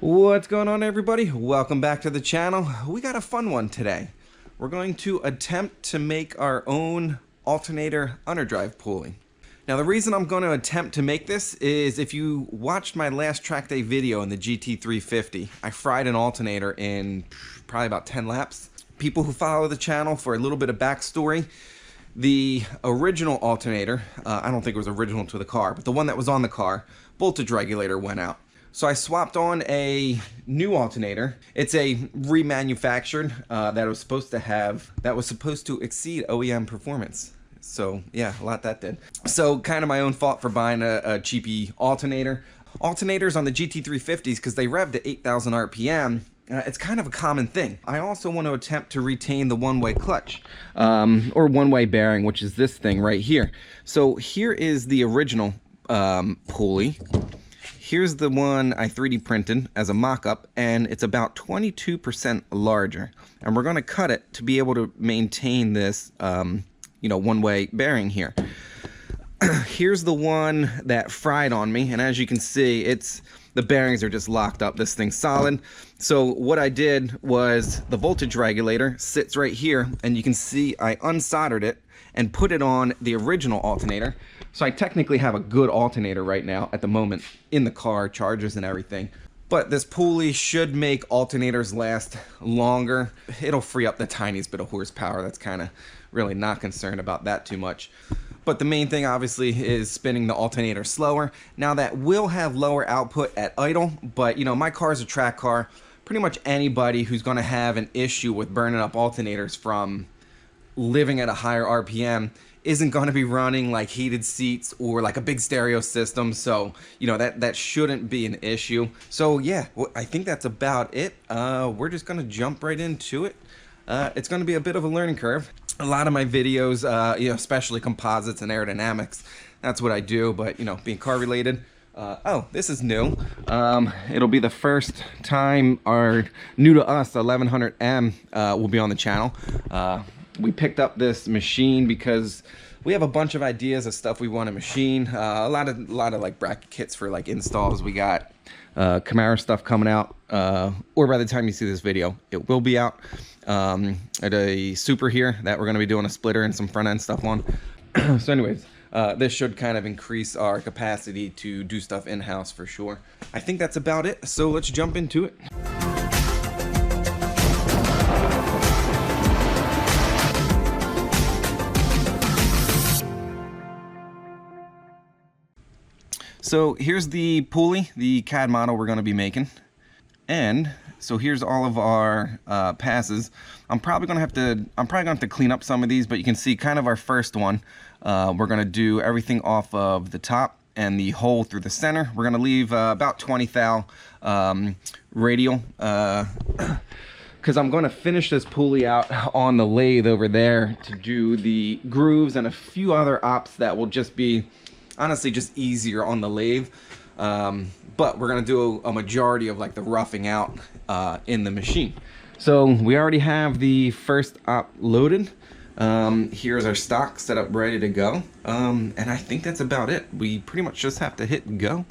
What's going on, everybody? Welcome back to the channel. We got a fun one today. We're going to attempt to make our own alternator underdrive pulley. Now, the reason I'm going to attempt to make this is if you watched my last track day video in the GT350, I fried an alternator in probably about 10 laps. People who follow the channel, for a little bit of backstory, the original alternator, I don't think it was original to the car, but the one that was on the car, voltage regulator went out. So I swapped on a new alternator. It's a remanufactured that was supposed to exceed OEM performance. So yeah, a lot that did. So kind of my own fault for buying a cheapy alternator. Alternators on the GT350s, because they rev to 8,000 RPM, it's kind of a common thing. I also want to attempt to retain the one-way clutch, or one-way bearing, which is this thing right here. So here is the original pulley. Here's the one I 3D printed as a mock-up, and it's about 22% larger. And we're going to cut it to be able to maintain this, one-way bearing here. Here's the one that fried on me, and as you can see, the bearings are just locked up. This thing's solid. So what I did was the voltage regulator sits right here, and you can see I unsoldered it and put it on the original alternator. So I technically have a good alternator right now at the moment in the car, chargers and everything. But this pulley should make alternators last longer. It'll free up the tiniest bit of horsepower. That's kind of really not concerned about that too much. But the main thing obviously is spinning the alternator slower. Now that will have lower output at idle, but my car is a track car. Pretty much anybody who's gonna have an issue with burning up alternators from living at a higher RPM isn't going to be running like heated seats or like a big stereo system, so that shouldn't be an issue. So yeah, I think that's about it. We're just going to jump right into it. It's going to be a bit of a learning curve. A lot of my videos, especially composites and aerodynamics, that's what I do, but being car related. Oh, this is new. It'll be the first time our new to us 1100M will be on the channel. We picked up this machine because we have a bunch of ideas of stuff we want to machine. A lot of like bracket kits for like installs. We got Camaro stuff coming out, or by the time you see this video, it will be out. At a Super here that we're going to be doing a splitter and some front end stuff on. So anyways, this should kind of increase our capacity to do stuff in-house for sure. I think that's about it, so let's jump into it. So here's the pulley, the CAD model we're going to be making. And so here's all of our passes. I'm probably gonna have to clean up some of these, but you can see kind of our first one. We're gonna do everything off of the top and the hole through the center. We're gonna leave about 20 thou radial, because I'm gonna finish this pulley out on the lathe over there to do the grooves and a few other ops that will just be honestly just easier on the lathe. But we're gonna do a majority of like the roughing out in the machine. So we already have the first op loaded. Here's our stock set up ready to go. And I think that's about it. We pretty much just have to hit go.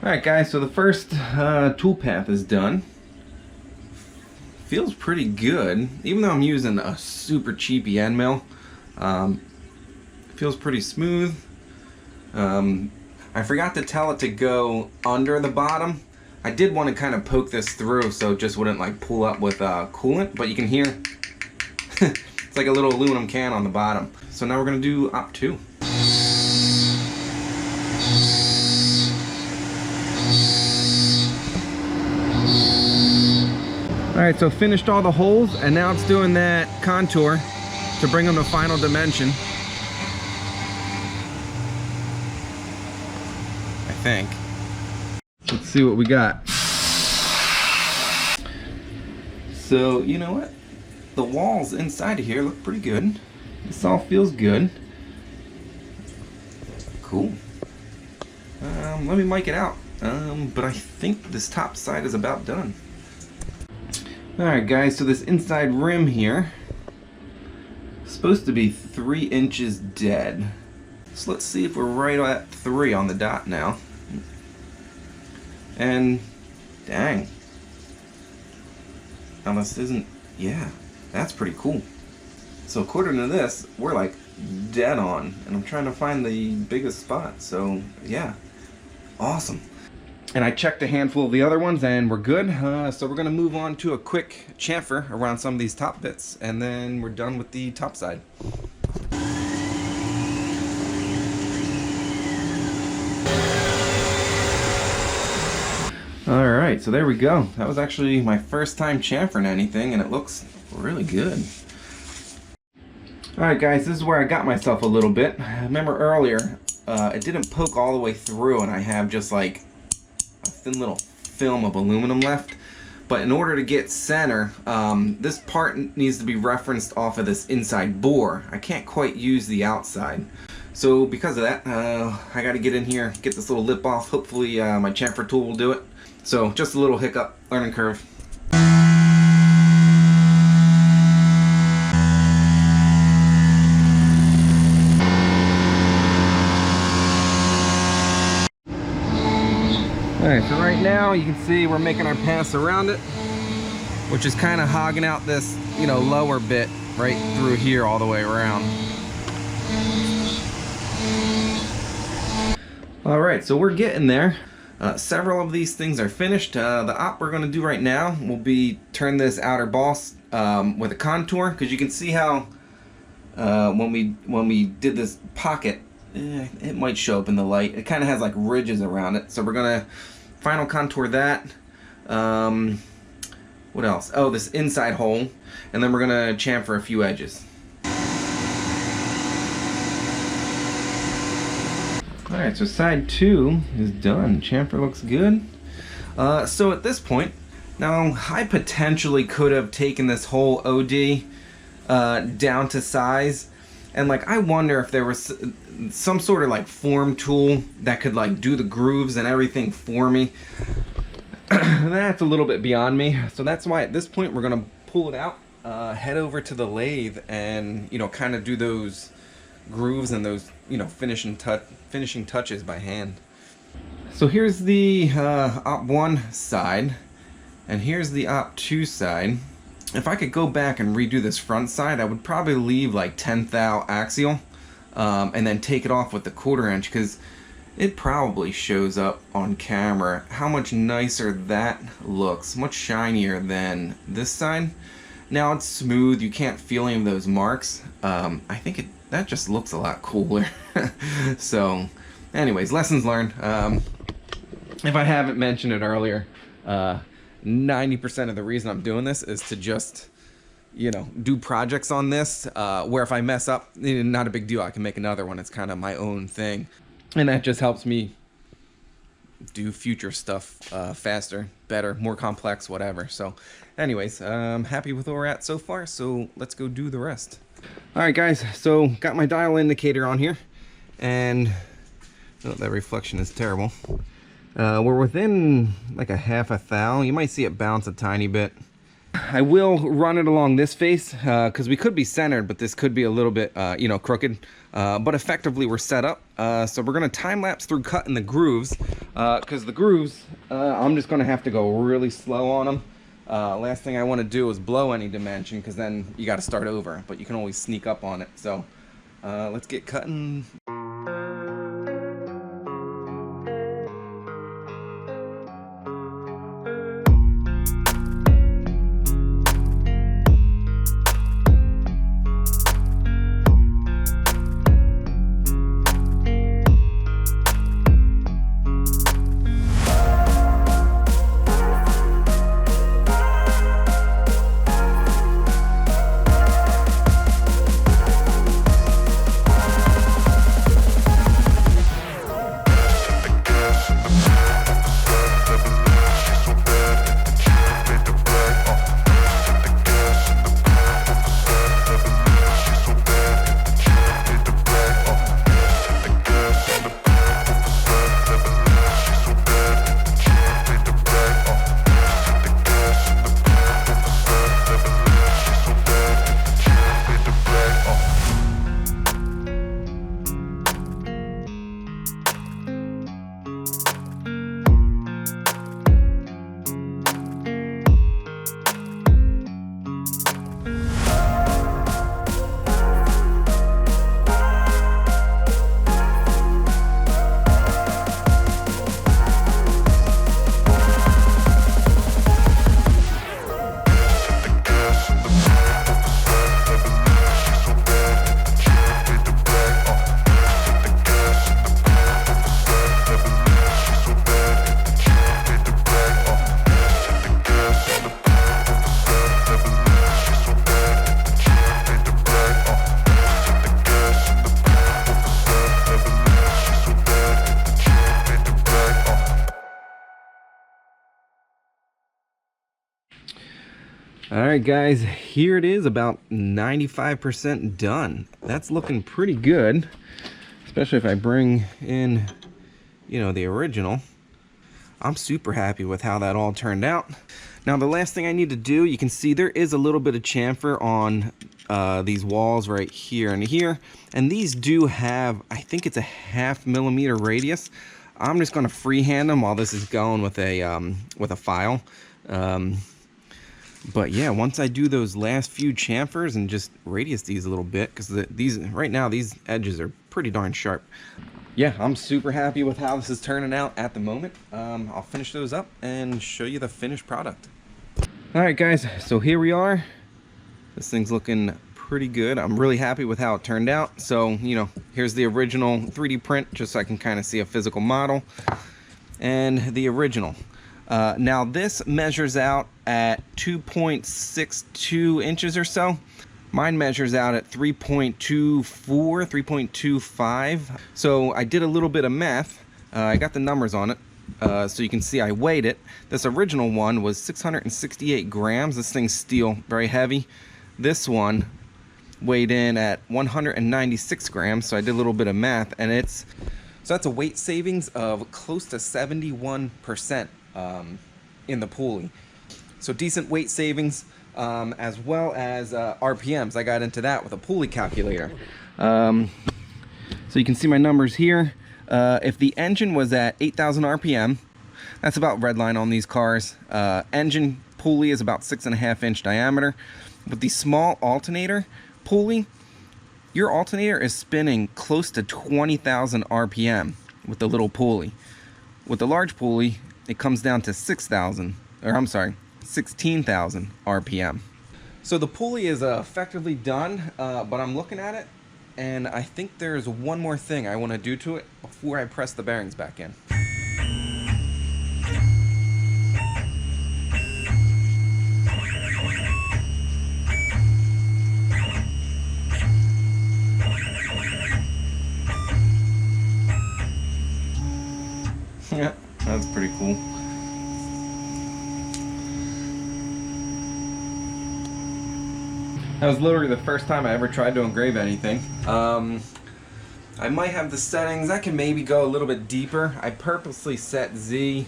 Alright guys, so the first toolpath is done. Feels pretty good, even though I'm using a super cheapy end mill. Feels pretty smooth. I forgot to tell it to go under the bottom. I did want to kind of poke this through so it just wouldn't like pull up with coolant, but you can hear it's like a little aluminum can on the bottom. So now we're going to do op 2. Alright, so finished all the holes, and now it's doing that contour to bring them to final dimension. I think. Let's see what we got. So, you know what? The walls inside of here look pretty good. This all feels good. Cool. Let me mic it out. But I think this top side is about done. Alright guys, so this inside rim here is supposed to be 3 inches dead. So let's see if we're right at 3 on the dot now. And dang. Now this isn't, yeah, that's pretty cool. So according to this, we're like dead on, and I'm trying to find the biggest spot. So yeah, awesome. And I checked a handful of the other ones and we're good. So we're gonna move on to a quick chamfer around some of these top bits, and then we're done with the top side. All right, so there we go. That was actually my first time chamfering anything, and it looks really good. All right guys, this is where I got myself a little bit. Remember earlier, it didn't poke all the way through, and I have just like a thin little film of aluminum left. But in order to get center, this part needs to be referenced off of this inside bore. I can't quite use the outside. So because of that, I gotta get in here, get this little lip off. Hopefully my chamfer tool will do it. So just a little hiccup, learning curve. Alright, so right now you can see we're making our pass around it, which is kind of hogging out this, you know, lower bit right through here all the way around. Alright, so we're getting there. Several of these things are finished. The op we're going to do right now will be turn this outer boss with a contour, because you can see how when we did this pocket, it might show up in the light. It kind of has like ridges around it. So we're gonna final contour that. What else? Oh, this inside hole, and then we're gonna chamfer a few edges. All right, so side 2 is done. Chamfer looks good. So at this point, now I potentially could have taken this whole OD down to size, and like I wonder if there was some sort of like form tool that could like do the grooves and everything for me. That's a little bit beyond me, so that's why at this point we're gonna pull it out, head over to the lathe, and you know, kind of do those grooves and those, you know, finishing touches by hand. So here's the op 1 side, and here's the op 2 side. If I could go back and redo this front side, I would probably leave like 10th thou axial, and then take it off with the 1/4 inch, because it probably shows up on camera how much nicer that looks, much shinier than this side. Now it's smooth, you can't feel any of those marks. I think that just looks a lot cooler. So anyways, lessons learned. If I haven't mentioned it earlier, 90% of the reason I'm doing this is to just, you know, do projects on this, where if I mess up, not a big deal, I can make another one. It's kind of my own thing, and that just helps me do future stuff faster, better, more complex, whatever. So anyways, I'm happy with where we're at so far, so let's go do the rest. All right guys, so got my dial indicator on here, and oh, that reflection is terrible. We're within like a 1/2 thou. You might see it bounce a tiny bit. I will run it along this face, because we could be centered, but this could be a little bit, you know, crooked. But effectively we're set up. So we're going to time lapse through cutting the grooves, because the grooves, I'm just going to have to go really slow on them. Last thing I want to do is blow any dimension, because then you got to start over, but you can always sneak up on it. So let's get cutting. All right, guys, here it is, about 95% done. That's looking pretty good, especially if I bring in, you know, the original. I'm super happy with how that all turned out. Now, the last thing I need to do, you can see there is a little bit of chamfer on these walls right here and here, and these do have, I think it's a 0.5 millimeter radius. I'm just going to freehand them while this is going with a file. But yeah, once I do those last few chamfers and just radius these a little bit, because these right now these edges are pretty darn sharp. Yeah, I'm super happy with how this is turning out at the moment. I'll finish those up and show you the finished product. All right, guys, so here we are. This thing's looking pretty good. I'm really happy with how it turned out. So, you know, here's the original 3D print, just so I can kind of see a physical model, and the original. Now this measures out at 2.62 inches or so. Mine measures out at 3.24, 3.25. So I did a little bit of math. I got the numbers on it. So you can see I weighed it. This original one was 668 grams. This thing's steel, very heavy. This one weighed in at 196 grams. So I did a little bit of math, and so that's a weight savings of close to 71%. In the pulley. So decent weight savings, as well as RPMs. I got into that with a pulley calculator. So you can see my numbers here. If the engine was at 8,000 RPM, that's about redline on these cars. Engine pulley is about 6.5 inch diameter. With the small alternator pulley, your alternator is spinning close to 20,000 RPM with the little pulley. With the large pulley, it comes down to 16,000 RPM. So the pulley is effectively done, but I'm looking at it, and I think there's one more thing I want to do to it before I press the bearings back in. Yeah, that's pretty cool. That was literally the first time I ever tried to engrave anything. I might have the settings. I can maybe go a little bit deeper. I purposely set Z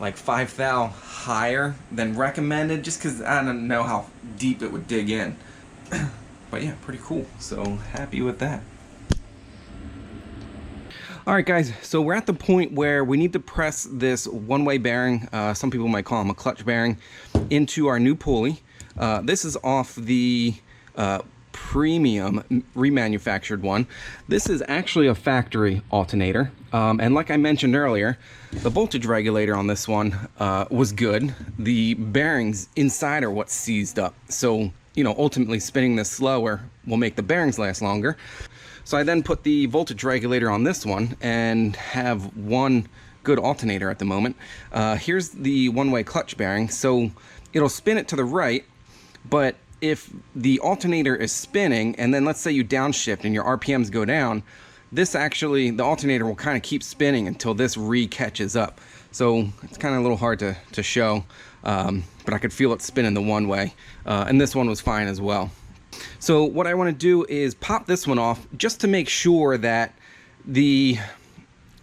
like 5 thou higher than recommended, just because I don't know how deep it would dig in. But yeah, pretty cool. So happy with that. Alright guys, so we're at the point where we need to press this one-way bearing, some people might call them a clutch bearing, into our new pulley. This is off the premium remanufactured one. This is actually a factory alternator, and like I mentioned earlier, the voltage regulator on this one was good. The bearings inside are what's seized up, so you know, ultimately spinning this slower will make the bearings last longer. So I then put the voltage regulator on this one and have one good alternator at the moment. Here's the one-way clutch bearing. So it'll spin it to the right, but if the alternator is spinning and then let's say you downshift and your RPMs go down, this actually, the alternator will kind of keep spinning until this re-catches up. So it's kind of a little hard to show, but I could feel it spinning the one way. And this one was fine as well. So what I want to do is pop this one off just to make sure that the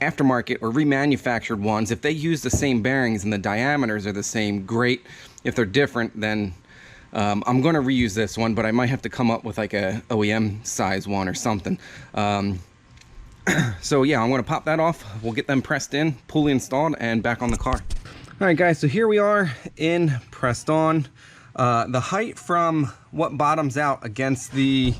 aftermarket or remanufactured ones, if they use the same bearings and the diameters are the same, great. If they're different, then I'm going to reuse this one, but I might have to come up with like a OEM size one or something. So yeah, I'm going to pop that off. We'll get them pressed in, pulley installed, and back on the car. All right guys, so here we are in, pressed on. The height from what bottoms out against the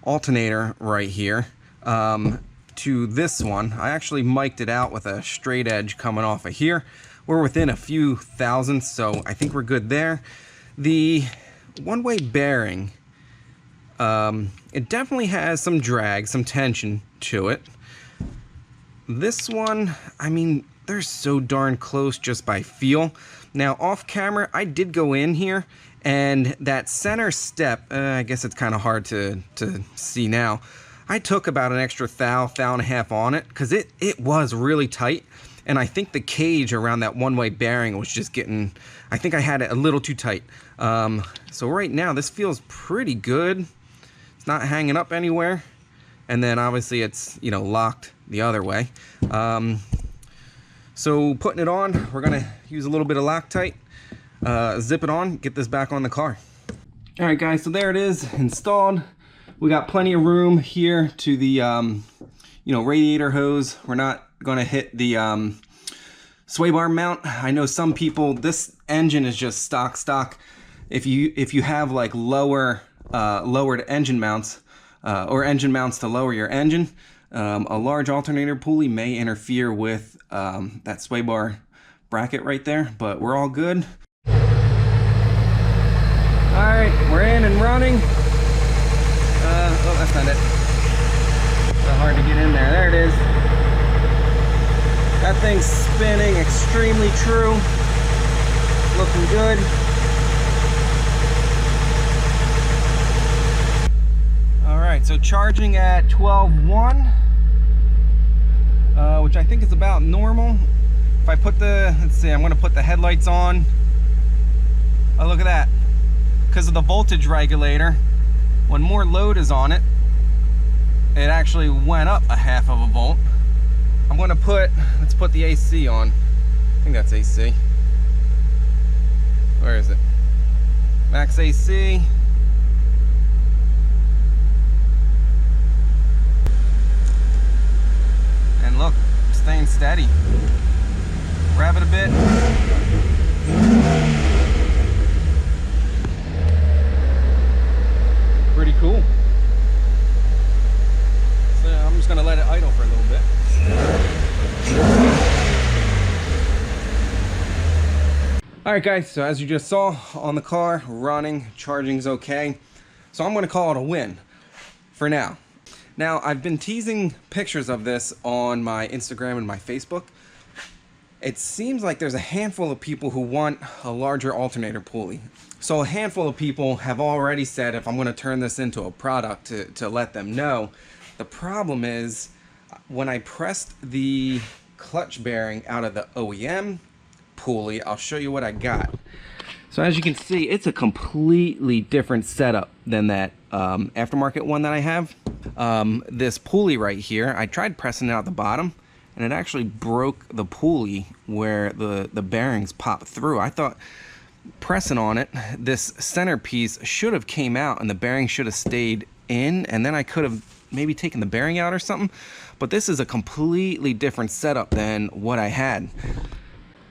alternator right here to this one, I actually mic'd it out with a straight edge coming off of here. We're within a few thousandths, so I think we're good there. The one-way bearing, it definitely has some drag, some tension to it. This one, I mean, they're so darn close just by feel. Now, off camera, I did go in here, and that center step, I guess it's kind of hard to see now. I took about an extra thou and a half on it, because it was really tight. And I think the cage around that one-way bearing was just getting, I think I had it a little too tight. So right now this feels pretty good. It's not hanging up anywhere. And then obviously it's, you know, locked the other way. So putting it on, we're gonna use a little bit of Loctite, zip it on, get this back on the car. All right guys, so there it is installed. We got plenty of room here to the, you know, radiator hose. We're not gonna hit the sway bar mount. I know some people, this engine is just stock. If you have like lowered engine mounts, or engine mounts to lower your engine, a large alternator pulley may interfere with that sway bar bracket right there, but we're all good. All right, we're in and running. Oh, that's not it. So hard to get in there. There it is. That thing's spinning extremely true. Looking good. All right, so charging at 12.1, which I think is about normal. If I put the, let's see, I'm gonna put the headlights on. Oh, look at that. Because of the voltage regulator, when more load is on it, it actually went up a half of a volt. I'm gonna let's put the AC on. I think that's AC. Where is it? Max AC. And look, staying steady. Rev it a bit. Pretty cool. So I'm just gonna let it idle for a little bit. All right guys, so as you just saw on the car, running, charging's okay. So I'm gonna call it a win for now. Now, I've been teasing pictures of this on my Instagram and my Facebook. It seems like there's a handful of people who want a larger alternator pulley. So a handful of people have already said if I'm going to turn this into a product to let them know. The problem is when I pressed the clutch bearing out of the OEM pulley, I'll show you what I got. So as you can see, it's a completely different setup than that aftermarket one that I have. This pulley right here, I tried pressing it out the bottom and it actually broke the pulley where the bearings pop through. I thought pressing on it, this centerpiece should have came out and the bearing should have stayed in, and then I could have maybe taken the bearing out or something. But this is a completely different setup than what I had.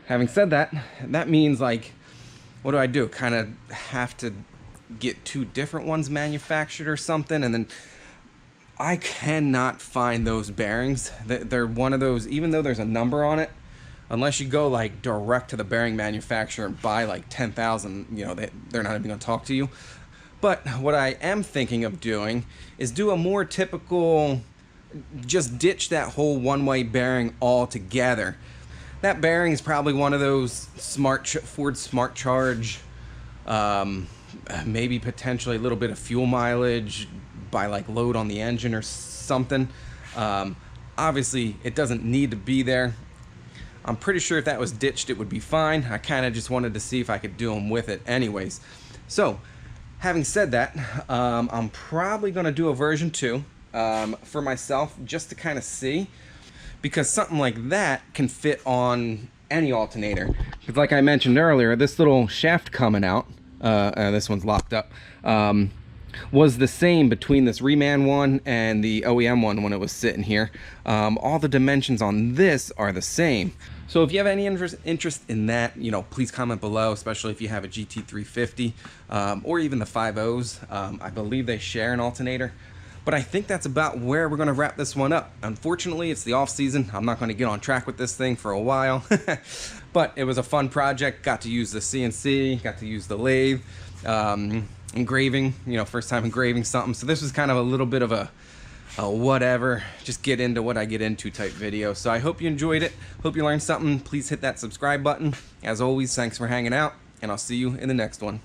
Having said that, that means like, what do? Kind of have to get two different ones manufactured or something, and then I cannot find those bearings. They're one of those, even though there's a number on it, unless you go like direct to the bearing manufacturer and buy like 10,000, you know, they're not even gonna talk to you. But what I am thinking of doing is do a more typical, just ditch that whole one-way bearing altogether. That bearing is probably one of those Ford Smart Charge, maybe potentially a little bit of fuel mileage by like load on the engine or something. Obviously it doesn't need to be there. I'm pretty sure if that was ditched it would be fine. I kind of just wanted to see if I could do them with it anyways. So having said that, I'm probably going to do a version 2 for myself just to kind of see, because something like that can fit on any alternator. Because like I mentioned earlier, this little shaft coming out, this one's locked up, was the same between this Reman one and the OEM one when it was sitting here. All the dimensions on this are the same. So if you have any interest in that, you know, please comment below, especially if you have a GT350 or even the 5.0s. I believe they share an alternator. But I think that's about where we're going to wrap this one up. Unfortunately, it's the off season. I'm not going to get on track with this thing for a while. But it was a fun project. Got to use the CNC, got to use the lathe, engraving, you know, first time engraving something. So this was kind of a little bit of a whatever, just get into what I get into type video. So I hope you enjoyed it. Hope you learned something. Please hit that subscribe button. As always, thanks for hanging out, and I'll see you in the next one.